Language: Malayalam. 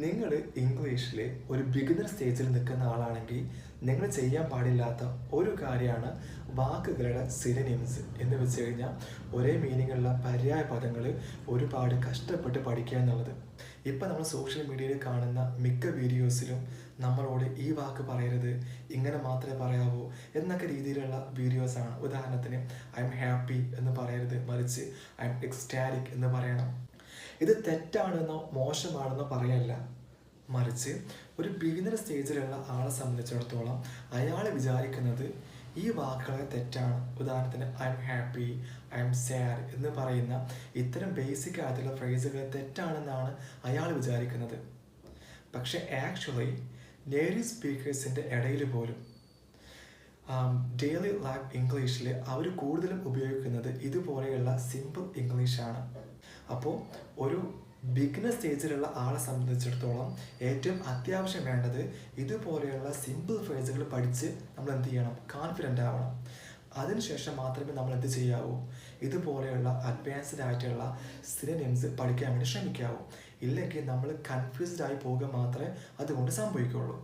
നിങ്ങൾ ഇംഗ്ലീഷിൽ ഒരു ബിഗിനർ സ്റ്റേജിൽ നിൽക്കുന്ന ആളാണെങ്കിൽ നിങ്ങൾ ചെയ്യാൻ പാടില്ലാത്ത ഒരു കാര്യമാണ് വാക്കുകളുടെ സിനോണിംസ് എന്ന് വെച്ച് കഴിഞ്ഞാൽ ഒരേ മീനിങ്ങുള്ള പര്യായ പദങ്ങൾ ഒരുപാട് കഷ്ടപ്പെട്ട് പഠിക്കുക എന്നുള്ളത്. ഇപ്പം നമ്മൾ സോഷ്യൽ മീഡിയയിൽ കാണുന്ന മിക്ക വീഡിയോസിലും നമ്മളോട് ഈ വാക്ക് പറയരുത്, ഇങ്ങനെ മാത്രമേ പറയാവൂ എന്നൊക്കെ രീതിയിലുള്ള വീഡിയോസാണ്. ഉദാഹരണത്തിന് ഐ എം ഹാപ്പി എന്ന് പറയരുത്, മറിച്ച് ഐ എം എക്സ്റ്റാറ്റിക് എന്ന് പറയണം. ഇത് തെറ്റാണെന്നോ മോശമാണെന്നോ പറയല്ല, മറിച്ച് ഒരു ബിഗിനർ സ്റ്റേജിലുള്ള ആളെ സംബന്ധിച്ചിടത്തോളം അയാൾ വിചാരിക്കുന്നത് ഈ വാക്കുകളെ തെറ്റാണ്. ഉദാഹരണത്തിന് I am happy, I M sad എന്ന് പറയുന്ന ഇത്തരം ബേസിക് ആയിട്ടുള്ള ഫ്രേസുകൾ തെറ്റാണെന്നാണ് അയാൾ വിചാരിക്കുന്നത്. പക്ഷെ ആക്ച്വലി നേറ്റീവ് സ്പീക്കേഴ്സിൻ്റെ ഇടയിൽ പോലും ഡെയിലി ലൈഫ് ഇംഗ്ലീഷിൽ അവർ കൂടുതലും ഉപയോഗിക്കുന്നത് ഇതുപോലെയുള്ള സിമ്പിൾ ഇംഗ്ലീഷാണ്. അപ്പോൾ ഒരു ബിഗിനർ സ്റ്റേജിലുള്ള ആളെ സംബന്ധിച്ചിടത്തോളം ഏറ്റവും അത്യാവശ്യം വേണ്ടത് ഇതുപോലെയുള്ള സിമ്പിൾ ഫ്രേസുകൾ പഠിച്ച് നമ്മൾ എന്ത് ചെയ്യണം, കോൺഫിഡൻ്റ് ആവണം. അതിനുശേഷം മാത്രമേ നമ്മൾ എന്ത് ചെയ്യാവൂ, ഇതുപോലെയുള്ള അഡ്വാൻസ്ഡ് ആയിട്ടുള്ള സിനോണിംസ് പഠിക്കാൻ വേണ്ടി ശ്രമിക്കാവൂ. ഇല്ലെങ്കിൽ നമ്മൾ കൺഫ്യൂസ്ഡ് ആയി പോകുക മാത്രമേ അതുകൊണ്ട് സംഭവിക്കുകയുള്ളൂ.